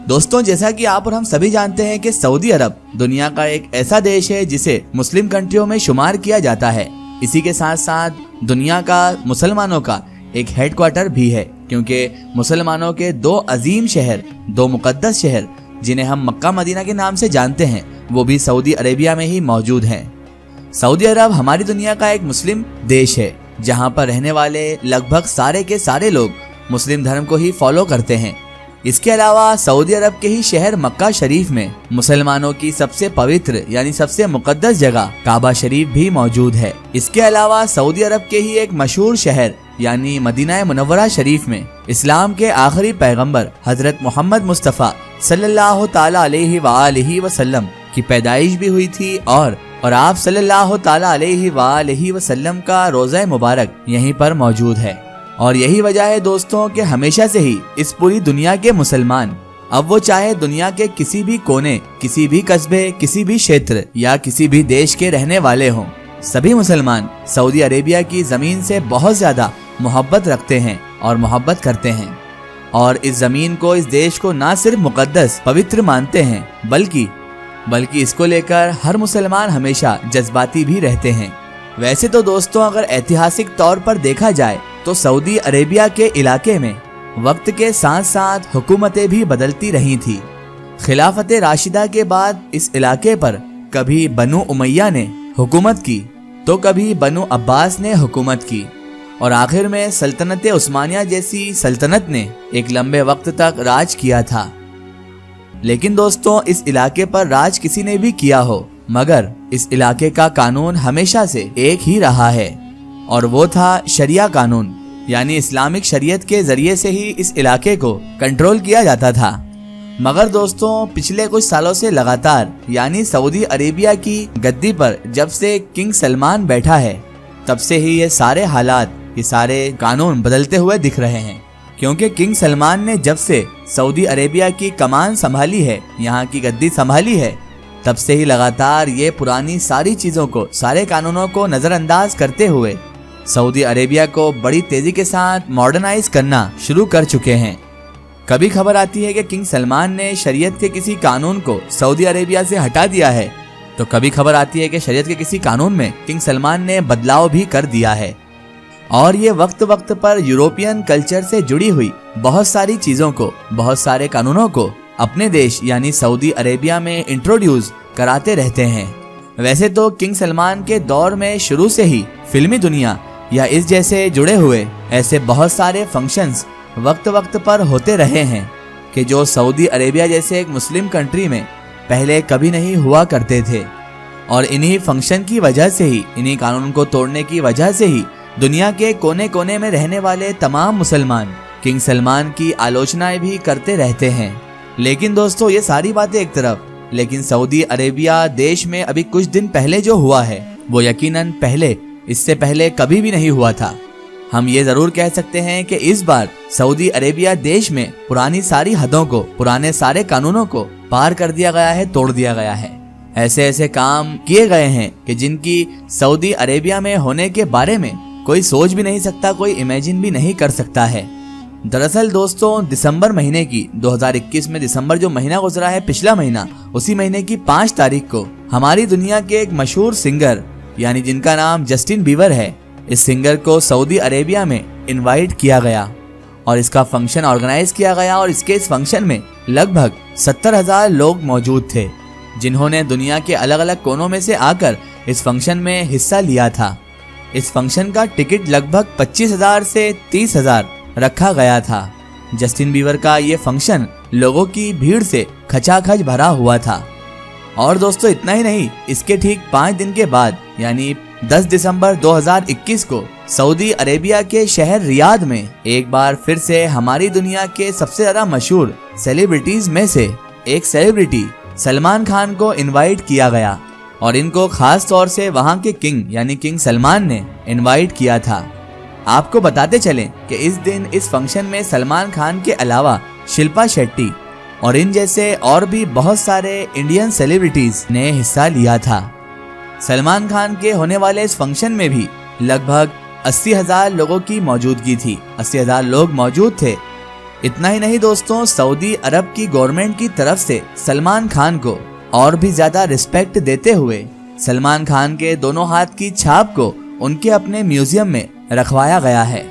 दोस्तों, जैसा कि आप और हम सभी जानते हैं कि सऊदी अरब दुनिया का एक ऐसा देश है जिसे मुस्लिम कंट्रियों में शुमार किया जाता है। इसी के साथ साथ दुनिया का मुसलमानों का एक हेडक्वार्टर भी है, क्योंकि मुसलमानों के दो अजीम शहर, दो मुकद्दस शहर जिन्हें हम मक्का मदीना के नाम से जानते हैं, वो भी सऊदी अरेबिया में ही मौजूद हैं। सऊदी अरब हमारी दुनिया का एक मुस्लिम देश है, जहां पर रहने वाले लगभग सारे के सारे लोग मुस्लिम धर्म को ही फॉलो करते हैं। इसके अलावा सऊदी अरब के ही शहर मक्का शरीफ में मुसलमानों की सबसे पवित्र यानी सबसे मुकद्दस जगह काबा शरीफ भी मौजूद है। इसके अलावा सऊदी अरब के ही एक मशहूर शहर यानी मदीना मुनव्वरा शरीफ में इस्लाम के आखिरी पैगंबर हजरत मोहम्मद मुस्तफ़ा सल्लल्लाहु ताला अलैहि वसल्लम की पैदाइश भी हुई थी और आप सल्लल्लाहु ताला अलैहि वसल्लम का रोज़ा मुबारक यहीं पर मौजूद है। और यही वजह है दोस्तों कि हमेशा से ही इस पूरी दुनिया के मुसलमान, अब वो चाहे दुनिया के किसी भी कोने, किसी भी कस्बे, किसी भी क्षेत्र या किसी भी देश के रहने वाले हों, सभी मुसलमान सऊदी अरेबिया की जमीन से बहुत ज्यादा मोहब्बत रखते हैं और मोहब्बत करते हैं। और इस जमीन को, इस देश को ना सिर्फ मुकद्दस पवित्र मानते हैं, बल्कि इसको लेकर हर मुसलमान हमेशा जज्बाती भी रहते हैं। वैसे तो दोस्तों, अगर ऐतिहासिक तौर पर देखा जाए तो सऊदी अरेबिया के इलाके में वक्त के साथ साथ हुकूमतें भी बदलती रही थी। खिलाफत राशिदा के बाद इस इलाके पर कभी बनु उमैया ने हुकूमत की तो कभी बनु अब्बास ने हुकूमत की और आखिर में सल्तनत उस्मानिया जैसी सल्तनत ने एक लंबे वक्त तक राज किया था। लेकिन दोस्तों, इस इलाके पर राज किसी ने भी किया हो, मगर इस इलाके का कानून हमेशा से एक ही रहा है और वो था शरिया कानून, यानी इस्लामिक शरीयत के जरिए से ही इस इलाके को कंट्रोल किया जाता था। मगर दोस्तों, पिछले कुछ सालों से लगातार यानी सऊदी अरेबिया की गद्दी पर जब से किंग सलमान बैठा है, तब से ही ये सारे हालात, ये सारे कानून बदलते हुए दिख रहे हैं। क्योंकि किंग सलमान ने जब से सऊदी अरेबिया की कमान संभाली है, यहाँ की गद्दी संभाली है, तब से ही लगातार ये पुरानी सारी चीजों को, सारे कानूनों को नजरअंदाज करते हुए सऊदी अरेबिया को बड़ी तेजी के साथ मॉडर्नाइज करना शुरू कर चुके हैं। कभी खबर आती है कि किंग सलमान ने शरीयत के किसी कानून को सऊदी अरेबिया से हटा दिया है, तो कभी खबर आती है कि शरीयत के किसी कानून में किंग सलमान ने बदलाव भी कर दिया है। और ये वक्त वक्त पर यूरोपियन कल्चर से जुड़ी हुई बहुत सारी चीजों को, बहुत सारे कानूनों को अपने देश यानी सऊदी अरेबिया में इंट्रोड्यूस कराते रहते हैं। वैसे तो किंग सलमान के दौर में शुरू से ही फिल्मी दुनिया या इस जैसे जुड़े हुए ऐसे बहुत सारे फंक्शंस वक्त वक्त पर होते रहे हैं कि जो सऊदी अरेबिया जैसे एक मुस्लिम कंट्री में पहले कभी नहीं हुआ करते थे। और इन्हीं फंक्शन की वजह से ही, इन्हीं कानून को तोड़ने की वजह से ही दुनिया के कोने कोने में रहने वाले तमाम मुसलमान किंग सलमान की आलोचनाएं भी करते रहते हैं। लेकिन दोस्तों, ये सारी बातें एक तरफ, लेकिन सऊदी अरेबिया देश में अभी कुछ दिन पहले जो हुआ है वो यकीनन इससे पहले कभी भी नहीं हुआ था। हम ये जरूर कह सकते हैं कि इस बार सऊदी अरेबिया देश में पुरानी सारी हदों को, पुराने सारे कानूनों को पार कर दिया गया है, तोड़ दिया गया है। ऐसे ऐसे काम किए गए हैं कि जिनकी सऊदी अरेबिया में होने के बारे में कोई सोच भी नहीं सकता, कोई इमेजिन भी नहीं कर सकता है। दरअसल दोस्तों, दिसंबर महीने की 2021 में दिसंबर जो महीना गुजरा है, पिछला महीना, उसी महीने की 5 तारीख को हमारी दुनिया के एक मशहूर सिंगर यानी जिनका नाम जस्टिन बीबर है, इस सिंगर को सऊदी अरेबिया में इनवाइट किया गया और इसका फंक्शन ऑर्गेनाइज किया गया। और इस फंक्शन में लगभग 70,000 लोग मौजूद थे, जिन्होंने दुनिया के अलग अलग कोनों में से आकर इस फंक्शन में हिस्सा लिया था। इस फंक्शन का टिकट लगभग 25,000 से 30,000 रखा गया था। जस्टिन बीबर का ये फंक्शन लोगों की भीड़ से खचाखच भरा हुआ था। और दोस्तों, इतना ही नहीं, इसके ठीक 5 दिन के बाद यानी 10 दिसंबर 2021 को सऊदी अरेबिया के शहर रियाद में एक बार फिर से हमारी दुनिया के सबसे ज्यादा मशहूर सेलिब्रिटीज में से एक सेलिब्रिटी सलमान खान को इनवाइट किया गया और इनको खास तौर से वहां के किंग यानी किंग सलमान ने इनवाइट किया था। आपको बताते चलें कि इस दिन इस फंक्शन में सलमान खान के अलावा शिल्पा शेट्टी और इन जैसे और भी बहुत सारे इंडियन सेलिब्रिटीज ने हिस्सा लिया था। सलमान खान के होने वाले इस फंक्शन में भी लगभग 80,000 लोगों की मौजूदगी थी। 80,000 लोग मौजूद थे اتنا ہی نہیں دوستوں، سعودی عرب کی گورنمنٹ کی طرف سے سلمان خان کو اور بھی زیادہ رسپیکٹ دیتے ہوئے سلمان خان کے دونوں ہاتھ کی چھاپ کو ان کے اپنے میوزیم میں رکھوایا گیا ہے۔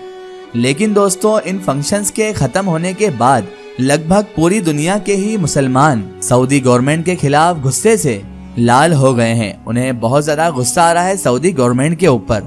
لیکن دوستوں، ان فنکشنز کے ختم ہونے کے بعد لگ بھگ پوری دنیا کے ہی مسلمان سعودی گورنمنٹ کے خلاف غصے سے لال ہو گئے ہیں۔ انہیں بہت زیادہ غصہ آ رہا ہے سعودی گورنمنٹ کے اوپر،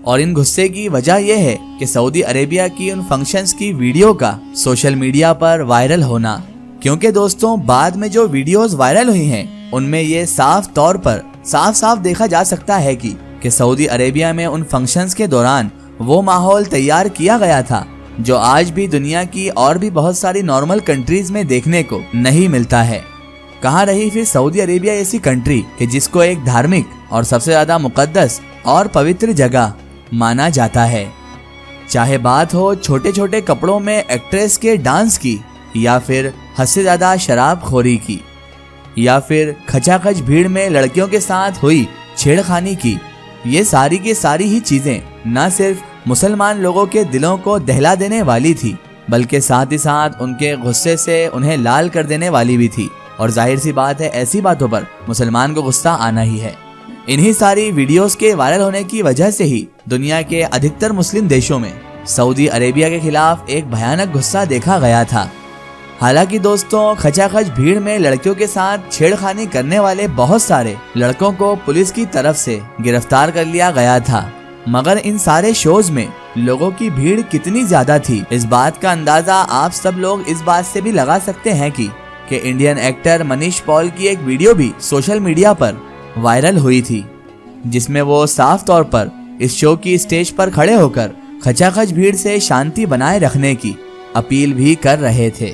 اور ان غصے کی وجہ یہ ہے کہ سعودی عربیہ کی ان فنکشنز کی ویڈیو کا سوشل میڈیا پر وائرل ہونا۔ کیونکہ دوستوں، بعد میں جو ویڈیوز وائرل ہوئی ہیں ان میں یہ صاف طور پر صاف دیکھا جا سکتا ہے کہ سعودی عربیہ میں ان فنکشنز کے دوران وہ ماحول تیار کیا گیا تھا جو آج بھی دنیا کی اور بھی بہت ساری نارمل کنٹریز میں دیکھنے کو نہیں ملتا ہے۔ کہاں رہی پھر سعودی عربیہ ایسی کنٹری کہ جس کو ایک دھارمک اور سب سے زیادہ مقدس اور پوتر جگہ مانا جاتا ہے؟ چاہے بات ہو چھوٹے چھوٹے کپڑوں میں ایکٹریس کے ڈانس کی، یا پھر حد سے زیادہ شراب خوری کی، یا پھر کھچا کھچ بھیڑ میں لڑکیوں کے ساتھ ہوئی چھیڑ خانی کی، یہ ساری کی ساری ہی چیزیں نہ صرف مسلمان لوگوں کے دلوں کو دہلا دینے والی تھی، بلکہ ساتھ ہی ساتھ ان کے غصے سے انہیں لال کر دینے والی بھی تھی۔ اور ظاہر سی بات ہے، ایسی باتوں پر مسلمان کو غصہ آنا ہی ہے۔ انہی ساری ویڈیوز کے وائرل ہونے کی وجہ سے ہی دنیا کے ادھکتر مسلم دیشوں میں سعودی عربیہ کے خلاف ایک بھیانک غصہ دیکھا گیا تھا۔ حالانکہ دوستوں، کھچا کھچ بھیڑ میں لڑکیوں کے ساتھ چھیڑ خانی کرنے والے بہت سارے لڑکوں کو پولیس کی طرف سے گرفتار کر لیا گیا تھا، مگر ان سارے شوز میں لوگوں کی بھیڑ کتنی زیادہ تھی، اس بات کا اندازہ آپ سب لوگ اس بات سے بھی لگا سکتے ہیں کہ انڈین ایکٹر منیش پال کی ایک ویڈیو بھی سوشل میڈیا پر وائرل ہوئی تھی، جس میں وہ صاف طور پر اس شو کی اسٹیج پر کھڑے ہو کر کھچا کھچ بھیڑ سے شانتی بنائے رکھنے کی اپیل بھی کر رہے تھے۔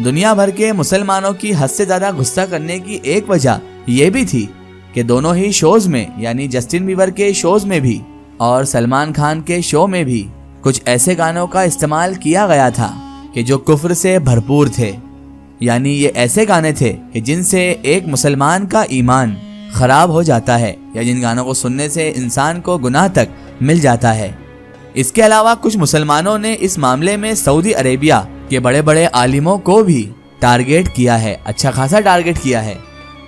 دنیا بھر کے مسلمانوں کی حد سے زیادہ غصہ کرنے کی ایک وجہ یہ بھی تھی کہ دونوں ہی شوز میں، یعنی جسٹن بیبر کے شوز میں بھی اور سلمان خان کے شو میں بھی کچھ ایسے گانوں کا استعمال کیا گیا تھا کہ جو کفر سے بھرپور تھے، یعنی یہ ایسے گانے تھے کہ جن سے ایک مسلمان کا ایمان خراب ہو جاتا ہے، یا جن گانوں کو سننے سے انسان کو گناہ تک مل جاتا ہے۔ اس کے علاوہ کچھ مسلمانوں نے اس معاملے میں سعودی عربیہ کے بڑے بڑے عالموں کو بھی ٹارگیٹ کیا ہے، اچھا خاصا ٹارگیٹ کیا ہے،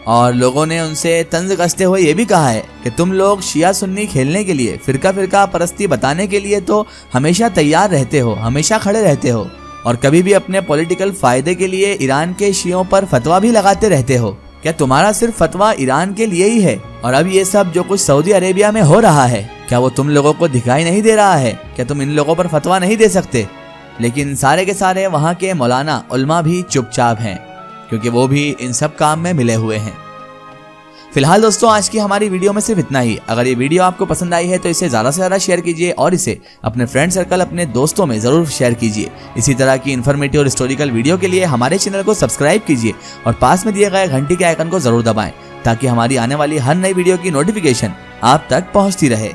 اور لوگوں نے ان سے طنز کستے ہوئے یہ بھی کہا ہے کہ تم لوگ شیعہ سنی کھیلنے کے لیے، فرقہ پرستی بتانے کے لیے تو ہمیشہ تیار رہتے ہو، ہمیشہ کھڑے رہتے ہو، اور کبھی بھی اپنے پولیٹیکل فائدے کے لیے ایران کے شیعوں پر فتویٰ بھی لگاتے رہتے ہو۔ کیا تمہارا صرف فتویٰ ایران کے لیے ہی ہے؟ اور اب یہ سب جو کچھ سعودی عربیہ میں ہو رہا ہے، کیا وہ تم لوگوں کو دکھائی نہیں دے رہا ہے؟ کیا تم ان لوگوں پر فتویٰ نہیں دے سکتے؟ لیکن سارے کے سارے وہاں کے مولانا علماء بھی چپ چاپ ہیں، کیونکہ وہ بھی ان سب کام میں ملے ہوئے ہیں۔ فی الحال دوستوں، آج کی ہماری ویڈیو میں صرف اتنا ہی۔ اگر یہ ویڈیو آپ کو پسند آئی ہے تو اسے زیادہ سے زیادہ شیئر کیجیے، اور اسے اپنے فرینڈ سرکل، اپنے دوستوں میں ضرور شیئر کیجیے۔ اسی طرح کی انفارمیٹیو اور ہسٹوریکل ویڈیو کے لیے ہمارے چینل کو سبسکرائب کیجیے، اور پاس میں دیے گئے گھنٹی کے آئیکن کو ضرور دبائیں تاکہ ہماری آنے والی ہر نئی ویڈیو کی نوٹیفیکیشن آپ تک پہنچتی رہے۔